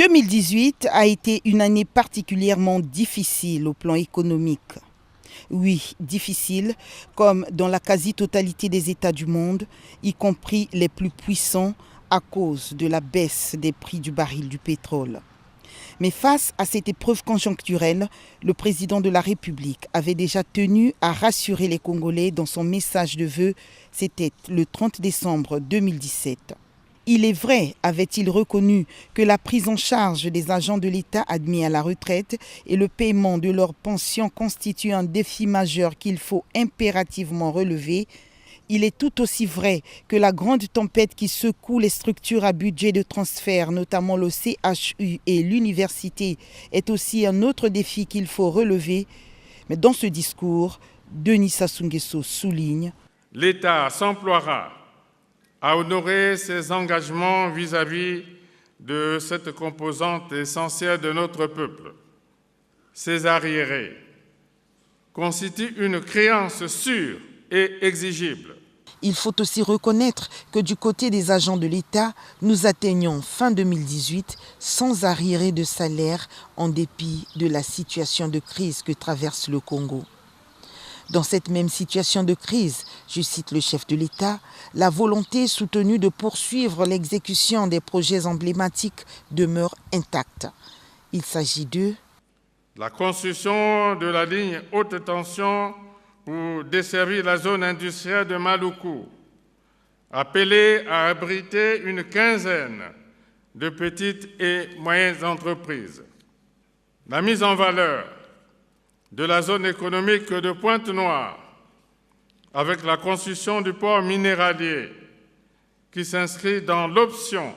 2018 a été une année particulièrement difficile au plan économique. Oui, difficile, comme dans la quasi-totalité des États du monde, y compris les plus puissants, à cause de la baisse des prix du baril du pétrole. Mais face à cette épreuve conjoncturelle, le président de la République avait déjà tenu à rassurer les Congolais dans son message de vœux, c'était le 30 décembre 2017. Il est vrai, avait-il reconnu, que la prise en charge des agents de l'État admis à la retraite et le paiement de leurs pensions constituent un défi majeur qu'il faut impérativement relever. Il est tout aussi vrai que la grande tempête qui secoue les structures à budget de transfert, notamment le CHU et l'université, est aussi un autre défi qu'il faut relever. Mais dans ce discours, Denis Sassou Nguesso souligne « L'État s'emploiera à honorer ses engagements vis-à-vis de cette composante essentielle de notre peuple. Ces arriérés constituent une créance sûre et exigible. » Il faut aussi reconnaître que du côté des agents de l'État, nous atteignons fin 2018 sans arriérés de salaire en dépit de la situation de crise que traverse le Congo. Dans cette même situation de crise, je cite le chef de l'État, la volonté soutenue de poursuivre l'exécution des projets emblématiques demeure intacte. Il s'agit de la construction de la ligne haute tension pour desservir la zone industrielle de Maluku, appelée à abriter une quinzaine de petites et moyennes entreprises. La mise en valeur de la zone économique de Pointe-Noire, avec la construction du port minéralier qui s'inscrit dans l'option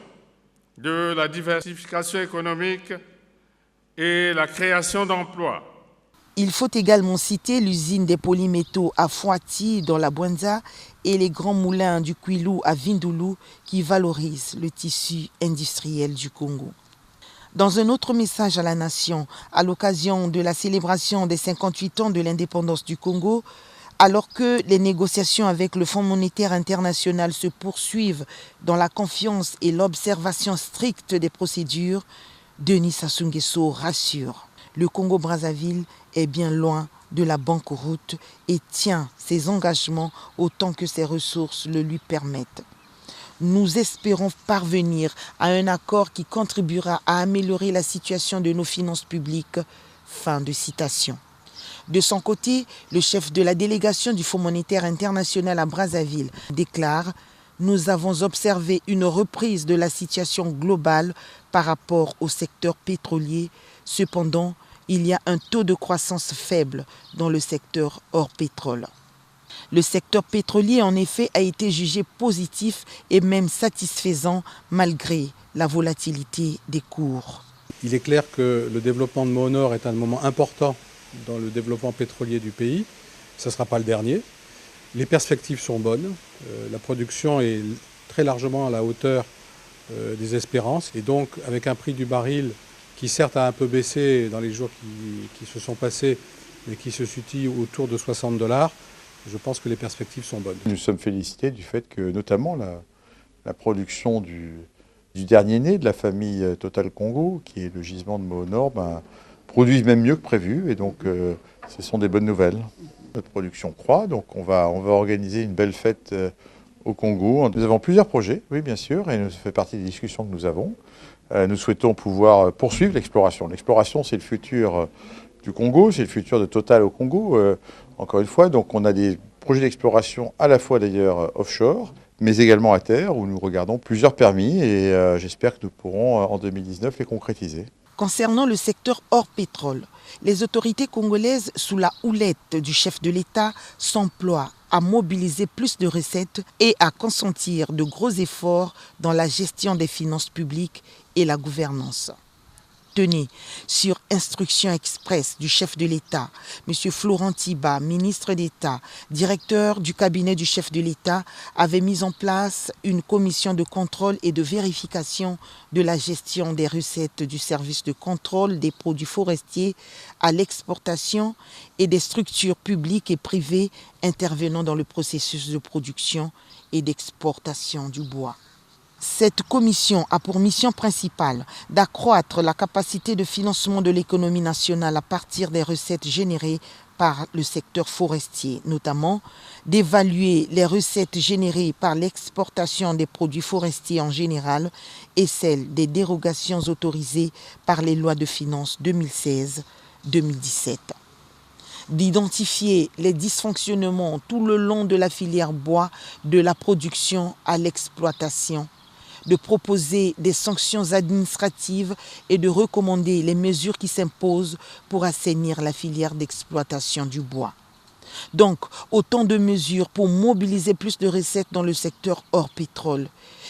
de la diversification économique et la création d'emplois. Il faut également citer l'usine des polymétaux à Fouati dans la Bwanza et les grands moulins du Kwilu à Vindulu qui valorisent le tissu industriel du Congo. Dans un autre message à la nation, à l'occasion de la célébration des 58 ans de l'indépendance du Congo, alors que les négociations avec le Fonds monétaire international se poursuivent dans la confiance et l'observation stricte des procédures, Denis Sassou Nguesso rassure. Le Congo-Brazzaville est bien loin de la banqueroute et tient ses engagements autant que ses ressources le lui permettent. Nous espérons parvenir à un accord qui contribuera à améliorer la situation de nos finances publiques. Fin de citation. De son côté, le chef de la délégation du Fonds monétaire international à Brazzaville déclare « Nous avons observé une reprise de la situation globale par rapport au secteur pétrolier. Cependant, il y a un taux de croissance faible dans le secteur hors pétrole. » Le secteur pétrolier, en effet, a été jugé positif et même satisfaisant malgré la volatilité des cours. Il est clair que le développement de Moonor est un moment important dans le développement pétrolier du pays. Ce ne sera pas le dernier. Les perspectives sont bonnes. La production est très largement à la hauteur des espérances. Et donc, avec un prix du baril qui certes a un peu baissé dans les jours qui se sont passés, mais qui se situe autour de $60, je pense que les perspectives sont bonnes. Nous sommes félicités du fait que notamment la production du dernier né de la famille Total Congo, qui est le gisement de Moonor, produit même mieux que prévu et donc ce sont des bonnes nouvelles. Notre production croît, donc on va organiser une belle fête au Congo. Nous avons plusieurs projets, oui bien sûr, et ça fait partie des discussions que nous avons. Nous souhaitons pouvoir poursuivre l'exploration. L'exploration, c'est le futur du Congo, c'est le futur de Total au Congo, encore une fois. Donc on a des projets d'exploration à la fois d'ailleurs offshore, mais également à terre, où nous regardons plusieurs permis et j'espère que nous pourrons en 2019 les concrétiser. Concernant le secteur hors pétrole, les autorités congolaises, sous la houlette du chef de l'État, s'emploient à mobiliser plus de recettes et à consentir de gros efforts dans la gestion des finances publiques et la gouvernance. Tenez, sur instruction express du chef de l'État, M. Florent Tiba, ministre d'État, directeur du cabinet du chef de l'État, avait mis en place une commission de contrôle et de vérification de la gestion des recettes du service de contrôle des produits forestiers à l'exportation et des structures publiques et privées intervenant dans le processus de production et d'exportation du bois. Cette commission a pour mission principale d'accroître la capacité de financement de l'économie nationale à partir des recettes générées par le secteur forestier, notamment d'évaluer les recettes générées par l'exportation des produits forestiers en général et celles des dérogations autorisées par les lois de finances 2016-2017. D'identifier les dysfonctionnements tout le long de la filière bois, de la production à l'exploitation, de proposer des sanctions administratives et de recommander les mesures qui s'imposent pour assainir la filière d'exploitation du bois. Donc, autant de mesures pour mobiliser plus de recettes dans le secteur hors pétrole.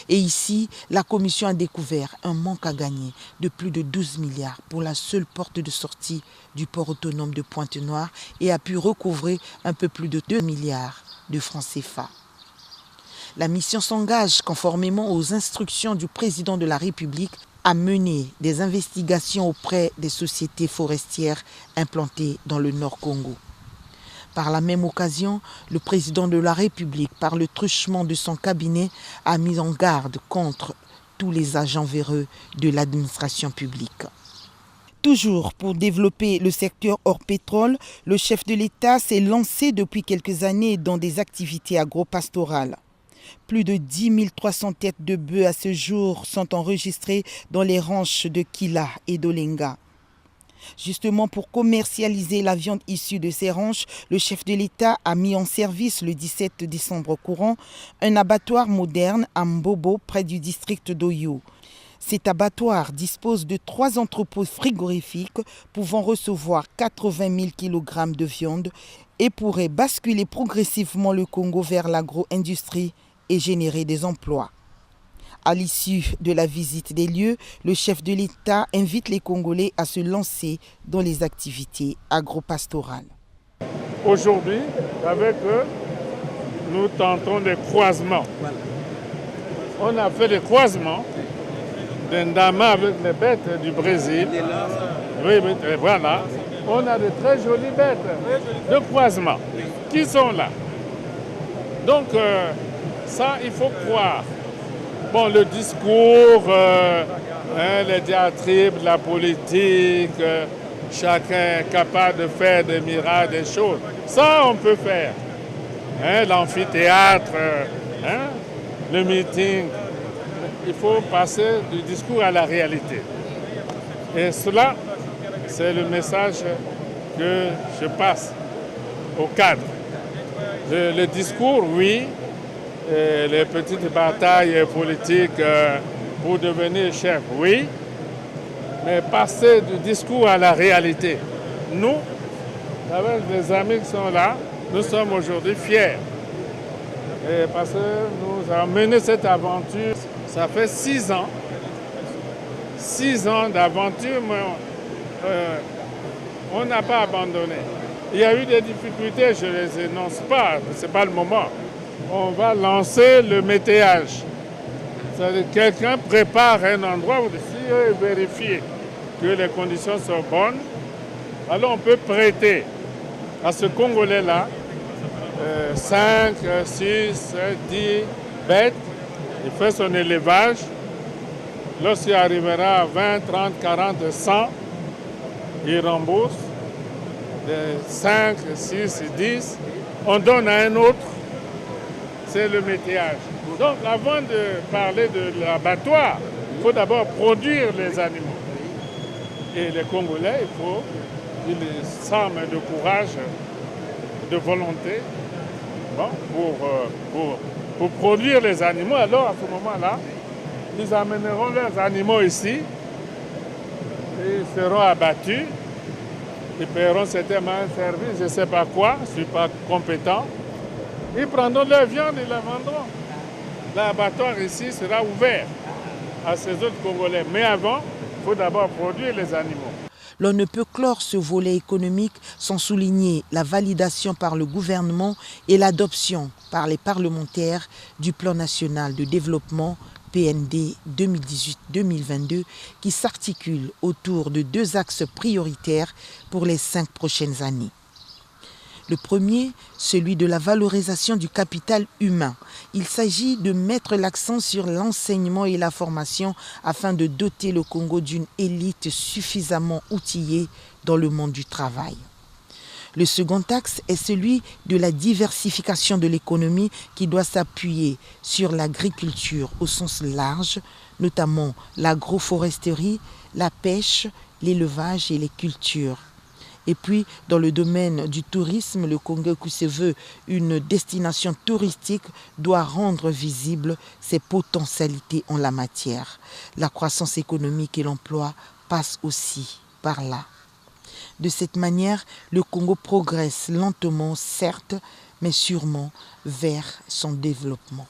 Et ici, la Commission a découvert un manque à gagner de plus de 12 milliards pour la seule porte de sortie du port autonome de Pointe-Noire et a pu recouvrer un peu plus de 2 milliards de francs CFA. La mission s'engage, conformément aux instructions du président de la République, à mener des investigations auprès des sociétés forestières implantées dans le Nord Congo. Par la même occasion, le président de la République, par le truchement de son cabinet, a mis en garde contre tous les agents véreux de l'administration publique. Toujours pour développer le secteur hors pétrole, le chef de l'État s'est lancé depuis quelques années dans des activités agro-pastorales. Plus de 10 300 têtes de bœufs à ce jour sont enregistrées dans les ranchs de Kila et d'Olenga. Justement pour commercialiser la viande issue de ces ranchs, le chef de l'État a mis en service le 17 décembre courant un abattoir moderne à Mbobo près du district d'Oyo. Cet abattoir dispose de 3 entrepôts frigorifiques pouvant recevoir 80 000 kg de viande et pourrait basculer progressivement le Congo vers l'agro-industrie et générer des emplois. À l'issue de la visite des lieux, le chef de l'État invite les Congolais à se lancer dans les activités agro-pastorales. Aujourd'hui, avec eux, nous tentons des croisements. On a fait des croisements d'un Ndama avec les bêtes du Brésil. Oui, voilà. On a de très jolies bêtes de croisement qui sont là. Donc, ça, il faut croire. Bon, le discours, les diatribes, la politique, chacun est capable de faire des miracles, des choses. Ça, on peut faire. L'amphithéâtre, le meeting. Il faut passer du discours à la réalité. Et cela, c'est le message que je passe au cadre. Le discours, oui, les petites batailles politiques pour devenir chef, oui, mais passer du discours à la réalité. Nous, avec les amis qui sont là, nous sommes aujourd'hui fiers. Et parce que nous avons mené cette aventure, ça fait 6 ans. 6 ans d'aventure, mais on n'a pas abandonné. Il y a eu des difficultés, je ne les énonce pas, ce n'est pas le moment. On va lancer le météage. C'est-à-dire que quelqu'un prépare un endroit où si vérifier que les conditions sont bonnes, alors on peut prêter à ce Congolais-là 5, 6, 10 bêtes. Il fait son élevage. Lorsqu'il arrivera à 20, 30, 40, 100, il rembourse. De 5, 6, 10, on donne à un autre. C'est le météage. Donc avant de parler de l'abattoir, il faut d'abord produire les animaux. Et les Congolais, il faut une arme de courage, de volonté, pour produire les animaux. Alors à ce moment-là, ils amèneront leurs animaux ici, et ils seront abattus, ils paieront certainement un service, je ne sais pas quoi, je ne suis pas compétent. Ils prendront leur viande et la vendront. L'abattoir ici sera ouvert à ces autres Congolais. Mais avant, il faut d'abord produire les animaux. L'on ne peut clore ce volet économique sans souligner la validation par le gouvernement et l'adoption par les parlementaires du Plan national de développement PND 2018-2022 qui s'articule autour de 2 axes prioritaires pour les 5 prochaines années. Le premier, celui de la valorisation du capital humain. Il s'agit de mettre l'accent sur l'enseignement et la formation afin de doter le Congo d'une élite suffisamment outillée dans le monde du travail. Le second axe est celui de la diversification de l'économie qui doit s'appuyer sur l'agriculture au sens large, notamment l'agroforesterie, la pêche, l'élevage et les cultures. Et puis, dans le domaine du tourisme, le Congo, qui se veut une destination touristique, doit rendre visibles ses potentialités en la matière. La croissance économique et l'emploi passent aussi par là. De cette manière, le Congo progresse lentement, certes, mais sûrement vers son développement.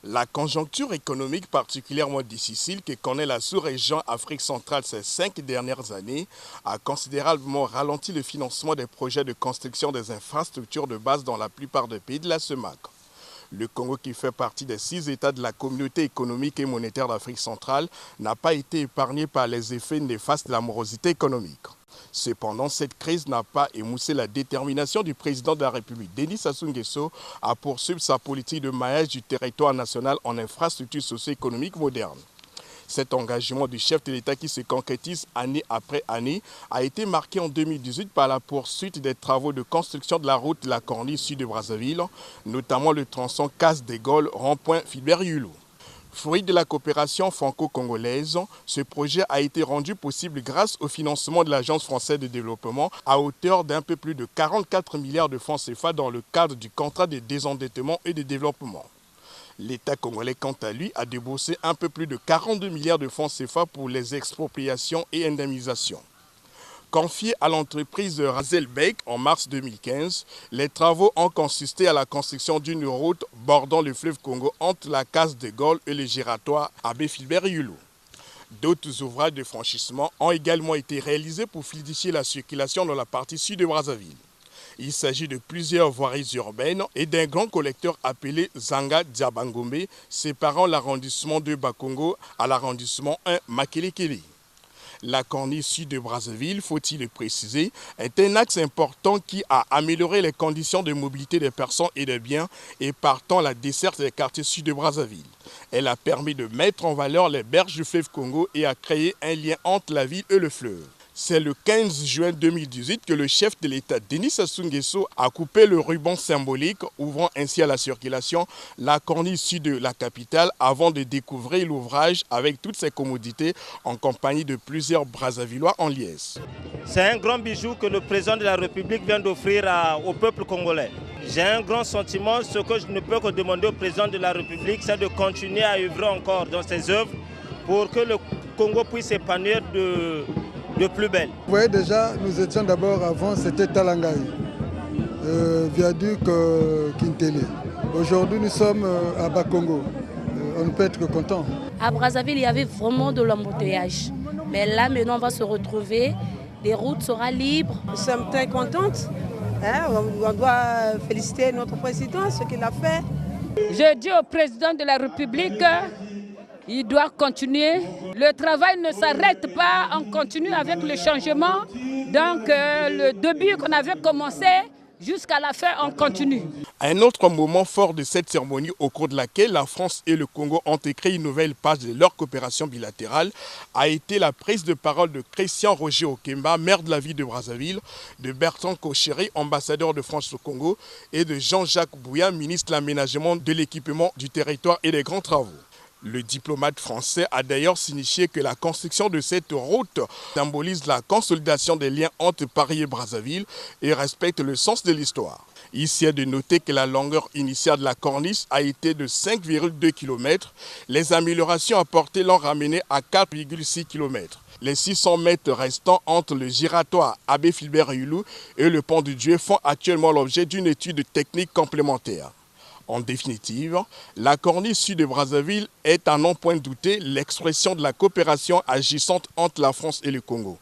La conjoncture économique particulièrement difficile que connaît la sous-région Afrique centrale ces 5 dernières années a considérablement ralenti le financement des projets de construction des infrastructures de base dans la plupart des pays de la CEMAC. Le Congo, qui fait partie des 6 États de la communauté économique et monétaire d'Afrique centrale, n'a pas été épargné par les effets néfastes de la morosité économique. Cependant, cette crise n'a pas émoussé la détermination du président de la République, Denis Sassou Nguesso, à poursuivre sa politique de maillage du territoire national en infrastructures socio-économiques modernes. Cet engagement du chef de l'État qui se concrétise année après année a été marqué en 2018 par la poursuite des travaux de construction de la route de la corniche sud de Brazzaville, notamment le tronçon Casse-des-Gaules, rond-point Filbert-Yulou. Fruit de la coopération franco-congolaise, ce projet a été rendu possible grâce au financement de l'Agence française de développement à hauteur d'un peu plus de 44 milliards de francs CFA dans le cadre du contrat de désendettement et de développement. L'État congolais, quant à lui, a déboursé un peu plus de 42 milliards de francs CFA pour les expropriations et indemnisations. Confiés à l'entreprise Razelbeck en mars 2015, les travaux ont consisté à la construction d'une route bordant le fleuve Congo entre la Casse-des-Gaules et le giratoire Abbé Filbert-Yulou. D'autres ouvrages de franchissement ont également été réalisés pour fluidifier la circulation dans la partie sud de Brazzaville. Il s'agit de plusieurs voiries urbaines et d'un grand collecteur appelé Zanga Diabangombe, séparant l'arrondissement de Bakongo à l'arrondissement 1 Makelekele. La corniche sud de Brazzaville, faut-il le préciser, est un axe important qui a amélioré les conditions de mobilité des personnes et des biens et partant la desserte des quartiers sud de Brazzaville. Elle a permis de mettre en valeur les berges du fleuve Congo et a créé un lien entre la ville et le fleuve. C'est le 15 juin 2018 que le chef de l'État, Denis Sassou Nguesso, a coupé le ruban symbolique, ouvrant ainsi à la circulation la corniche sud de la capitale avant de découvrir l'ouvrage avec toutes ses commodités en compagnie de plusieurs Brazzavillois en liesse. C'est un grand bijou que le président de la République vient d'offrir au peuple congolais. J'ai un grand sentiment, ce que je ne peux que demander au président de la République, c'est de continuer à œuvrer encore dans ses œuvres pour que le Congo puisse s'épanouir de plus belle. Vous voyez déjà, nous étions d'abord avant, c'était Talangai, viaduc Kintele. Aujourd'hui, nous sommes à Bakongo. On ne peut être que content. À Brazzaville, il y avait vraiment de l'embouteillage. Mais là, maintenant, on va se retrouver. Les routes seront libres. Nous sommes très contentes. On doit féliciter notre président, ce qu'il a fait. Je dis au président de la République, il doit continuer. Le travail ne s'arrête pas, on continue avec le changement. Donc le début qu'on avait commencé, jusqu'à la fin, on continue. Un autre moment fort de cette cérémonie au cours de laquelle la France et le Congo ont écrit une nouvelle page de leur coopération bilatérale a été la prise de parole de Christian Roger Okemba, maire de la ville de Brazzaville, de Bertrand Kochéry, ambassadeur de France au Congo, et de Jean-Jacques Bouya, ministre de l'aménagement, de l'équipement du territoire et des grands travaux. Le diplomate français a d'ailleurs signifié que la construction de cette route symbolise la consolidation des liens entre Paris et Brazzaville et respecte le sens de l'histoire. Ici est de noter que la longueur initiale de la corniche a été de 5,2 km. Les améliorations apportées l'ont ramené à 4,6 km. Les 600 mètres restants entre le giratoire Abbé Filbert-Yulou et le pont du Dieu font actuellement l'objet d'une étude technique complémentaire. En définitive, la corniche sud de Brazzaville est à non point douter l'expression de la coopération agissante entre la France et le Congo.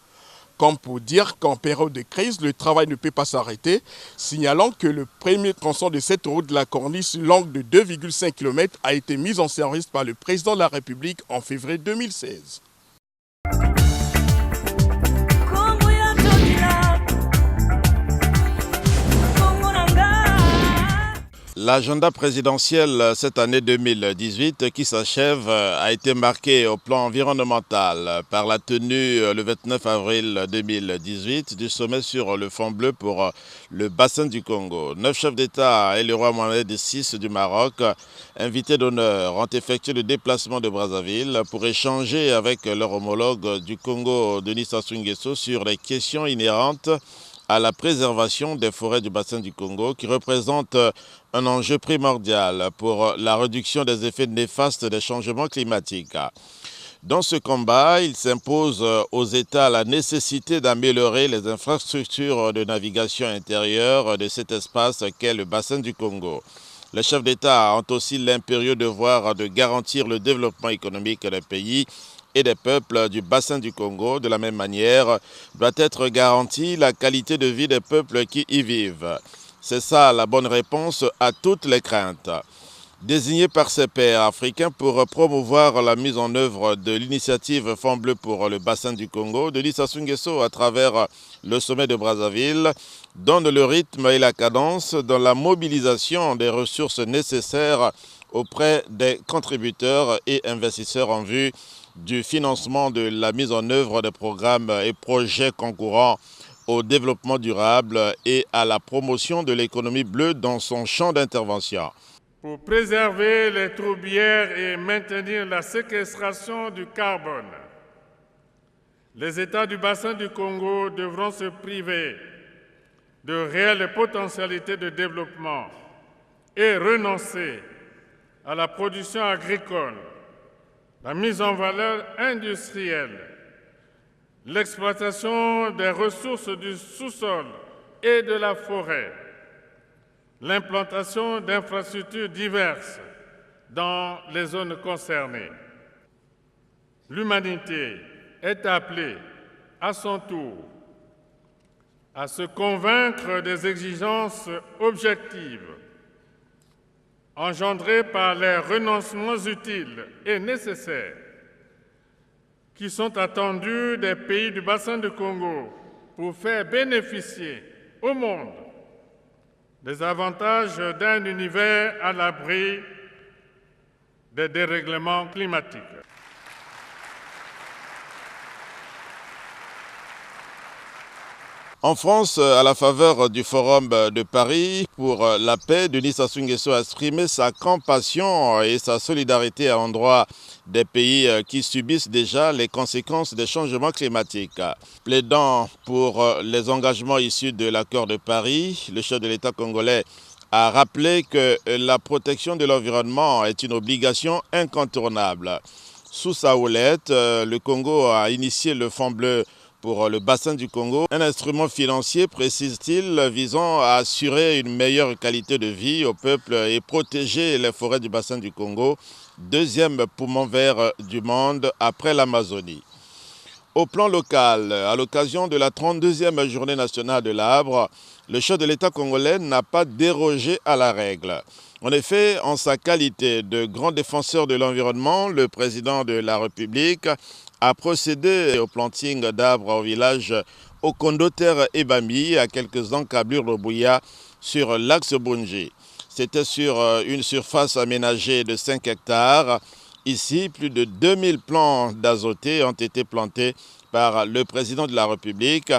comme pour dire qu'en période de crise, le travail ne peut pas s'arrêter, signalant que le premier tronçon de cette route de la Corniche, longue de 2,5 km, a été mis en service par le président de la République en février 2016. L'agenda présidentiel cette année 2018 qui s'achève a été marqué au plan environnemental par la tenue le 29 avril 2018 du sommet sur le fond bleu pour le bassin du Congo. 9 chefs d'État et le roi Mohamed VI du Maroc, invités d'honneur, ont effectué le déplacement de Brazzaville pour échanger avec leur homologue du Congo, Denis Sassou Nguesso, sur les questions inhérentes à la préservation des forêts du bassin du Congo, qui représente un enjeu primordial pour la réduction des effets néfastes des changements climatiques. Dans ce combat, il s'impose aux États la nécessité d'améliorer les infrastructures de navigation intérieure de cet espace qu'est le bassin du Congo. Les chefs d'État ont aussi l'impérieux devoir de garantir le développement économique des pays et des peuples du bassin du Congo. De la même manière, doit être garantie la qualité de vie des peuples qui y vivent. C'est ça la bonne réponse à toutes les craintes. Désigné par ses pairs africains pour promouvoir la mise en œuvre de l'initiative Fond bleu pour le bassin du Congo, Denis Sassou Nguesso, à travers le sommet de Brazzaville, donne le rythme et la cadence dans la mobilisation des ressources nécessaires auprès des contributeurs et investisseurs en vue du financement de la mise en œuvre des programmes et projets concourant au développement durable et à la promotion de l'économie bleue dans son champ d'intervention. Pour préserver les tourbières et maintenir la séquestration du carbone, les États du bassin du Congo devront se priver de réelles potentialités de développement et renoncer à la production agricole, la mise en valeur industrielle, l'exploitation des ressources du sous-sol et de la forêt, l'implantation d'infrastructures diverses dans les zones concernées. L'humanité est appelée à son tour à se convaincre des exigences objectives engendrés par les renoncements utiles et nécessaires qui sont attendus des pays du bassin du Congo pour faire bénéficier au monde des avantages d'un univers à l'abri des dérèglements climatiques. En France, à la faveur du Forum de Paris pour la paix, Denis Sassou Nguesso a exprimé sa compassion et sa solidarité à l'endroit des pays qui subissent déjà les conséquences des changements climatiques. Plaidant pour les engagements issus de l'accord de Paris, le chef de l'État congolais a rappelé que la protection de l'environnement est une obligation incontournable. Sous sa houlette, le Congo a initié le Fonds bleu pour le bassin du Congo, un instrument financier, précise-t-il, visant à assurer une meilleure qualité de vie au peuple et protéger les forêts du bassin du Congo, deuxième poumon vert du monde après l'Amazonie. Au plan local, à l'occasion de la 32e journée nationale de l'arbre, le chef de l'État congolais n'a pas dérogé à la règle. En effet, en sa qualité de grand défenseur de l'environnement, le président de la République a procédé au planting d'arbres au village Okondoter Ebami, à quelques encablures de Bouya, sur l'axe Bunji. C'était sur une surface aménagée de 5 hectares. Ici, plus de 2000 plants d'azoté ont été plantés par le président de la République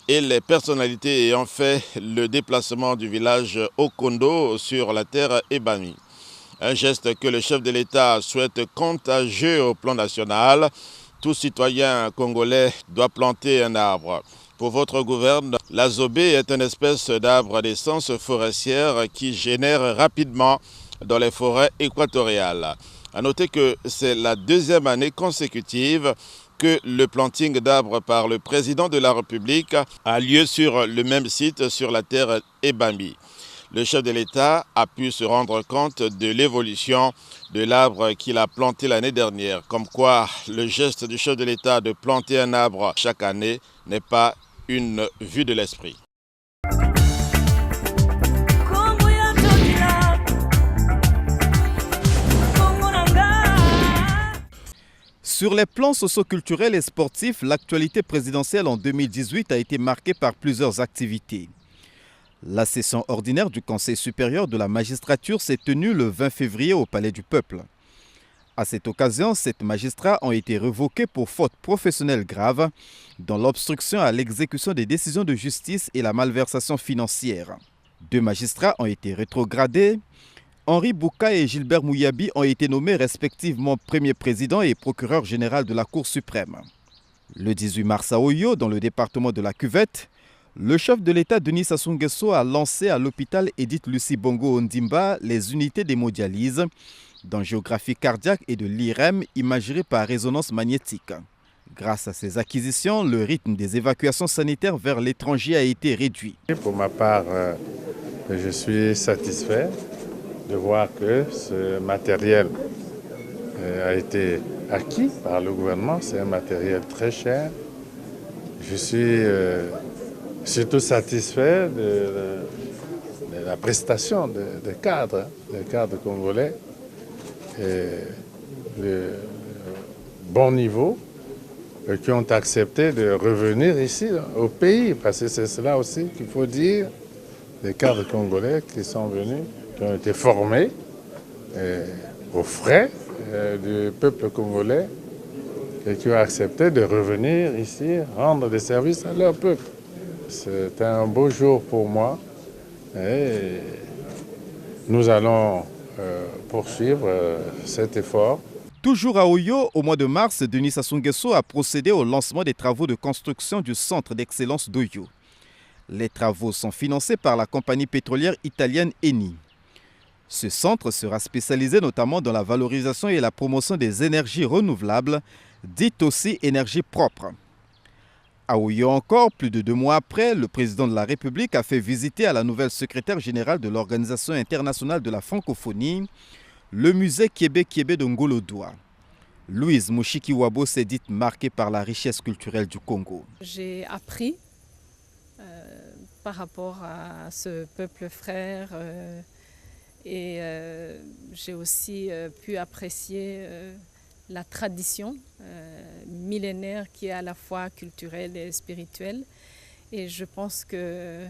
et les personnalités ayant fait le déplacement du village Okondo sur la terre Ebami. Un geste que le chef de l'État souhaite contagieux au plan national. Tout citoyen congolais doit planter un arbre. Pour votre gouverne, l'azobé est une espèce d'arbre d'essence forestière qui génère rapidement dans les forêts équatoriales. À noter que c'est la deuxième année consécutive que le planting d'arbres par le président de la République a lieu sur le même site, sur la terre Ebami. Le chef de l'État a pu se rendre compte de l'évolution de l'arbre qu'il a planté l'année dernière. Comme quoi, le geste du chef de l'État de planter un arbre chaque année n'est pas une vue de l'esprit. Sur les plans socio-culturels et sportifs, l'actualité présidentielle en 2018 a été marquée par plusieurs activités. La session ordinaire du Conseil supérieur de la magistrature s'est tenue le 20 février au Palais du Peuple. À cette occasion, 7 magistrats ont été révoqués pour faute professionnelle grave dans l'obstruction à l'exécution des décisions de justice et la malversation financière. 2 magistrats ont été rétrogradés. Henri Bouka et Gilbert Mouyabi ont été nommés respectivement premier président et procureur général de la Cour suprême. Le 18 mars à Oyo, dans le département de la Cuvette, le chef de l'État Denis Sassou Nguesso a lancé à l'hôpital Edith Lucie Bongo Ondimba les unités d'hémodialyse, d'angiographie cardiaque et de l'IRM imagerie par résonance magnétique. Grâce à ces acquisitions, le rythme des évacuations sanitaires vers l'étranger a été réduit. Pour ma part, je suis satisfait de voir que ce matériel a été acquis par le gouvernement. C'est un matériel très cher. Je suis surtout satisfait de la prestation des cadres congolais et le bon niveau qui ont accepté de revenir ici au pays, parce que c'est cela aussi qu'il faut dire, les cadres congolais qui sont venus, qui ont été formés aux frais du peuple congolais et qui ont accepté de revenir ici rendre des services à leur peuple. C'est un beau jour pour moi et nous allons poursuivre cet effort. Toujours à Oyo, au mois de mars, Denis Sassou Nguesso a procédé au lancement des travaux de construction du centre d'excellence d'Oyo. Les travaux sont financés par la compagnie pétrolière italienne Eni. Ce centre sera spécialisé notamment dans la valorisation et la promotion des énergies renouvelables, dites aussi énergies propres. À Oyo encore, plus de 2 mois après, le président de la République a fait visiter à la nouvelle secrétaire générale de l'Organisation internationale de la francophonie le musée Kiébé de Ngolo-Douar. Louise Mouchiki-Wabo s'est dite marquée par la richesse culturelle du Congo. J'ai appris par rapport à ce peuple frère et j'ai aussi pu apprécier la tradition millénaire qui est à la fois culturelle et spirituelle. Et je pense que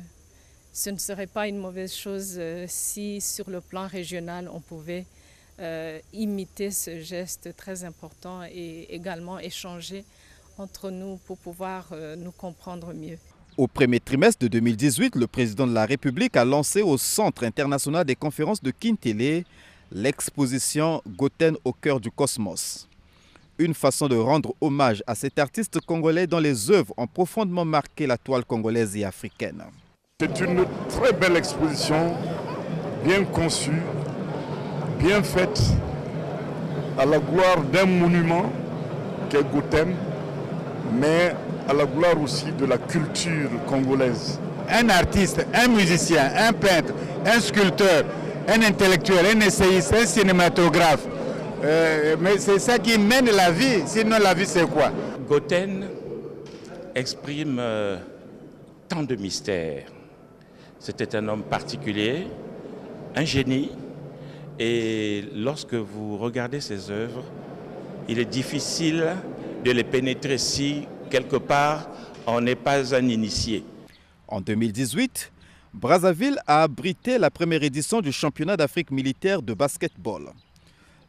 ce ne serait pas une mauvaise chose si sur le plan régional on pouvait imiter ce geste très important et également échanger entre nous pour pouvoir nous comprendre mieux. Au premier trimestre de 2018, le président de la République a lancé au Centre international des conférences de Kintélé l'exposition Goten au cœur du cosmos. Une façon de rendre hommage à cet artiste congolais dont les œuvres ont profondément marqué la toile congolaise et africaine. C'est une très belle exposition, bien conçue, bien faite, à la gloire d'un monument qu'est Goten, mais à la gloire aussi de la culture congolaise. Un artiste, un musicien, un peintre, un sculpteur, un intellectuel, un essayiste, un cinématographe. Mais c'est ça qui mène la vie, sinon la vie c'est quoi? Goten exprime tant de mystères. C'était un homme particulier, un génie, et lorsque vous regardez ses œuvres, il est difficile de les pénétrer si, quelque part, on n'est pas un initié. En 2018, Brazzaville a abrité la première édition du championnat d'Afrique militaire de basketball.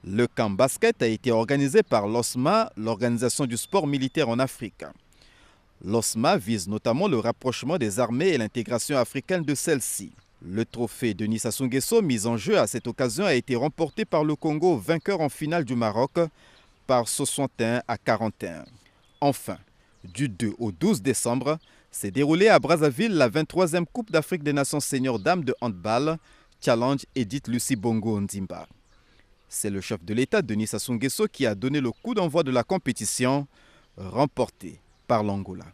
Le camp basket a été organisé par l'OSMA, l'Organisation du sport militaire en Afrique. L'OSMA vise notamment le rapprochement des armées et l'intégration africaine de celles-ci. Le trophée Denis Sassou Nguesso mis en jeu à cette occasion a été remporté par le Congo, vainqueur en finale du Maroc, par 61-41. Enfin, du 2 au 12 décembre, s'est déroulée à Brazzaville la 23e Coupe d'Afrique des Nations seniors dames de handball, Challenge Edith Lucie Bongo Ondimba. C'est le chef de l'État, Denis Sassou Nguesso, qui a donné le coup d'envoi de la compétition, remportée par l'Angola.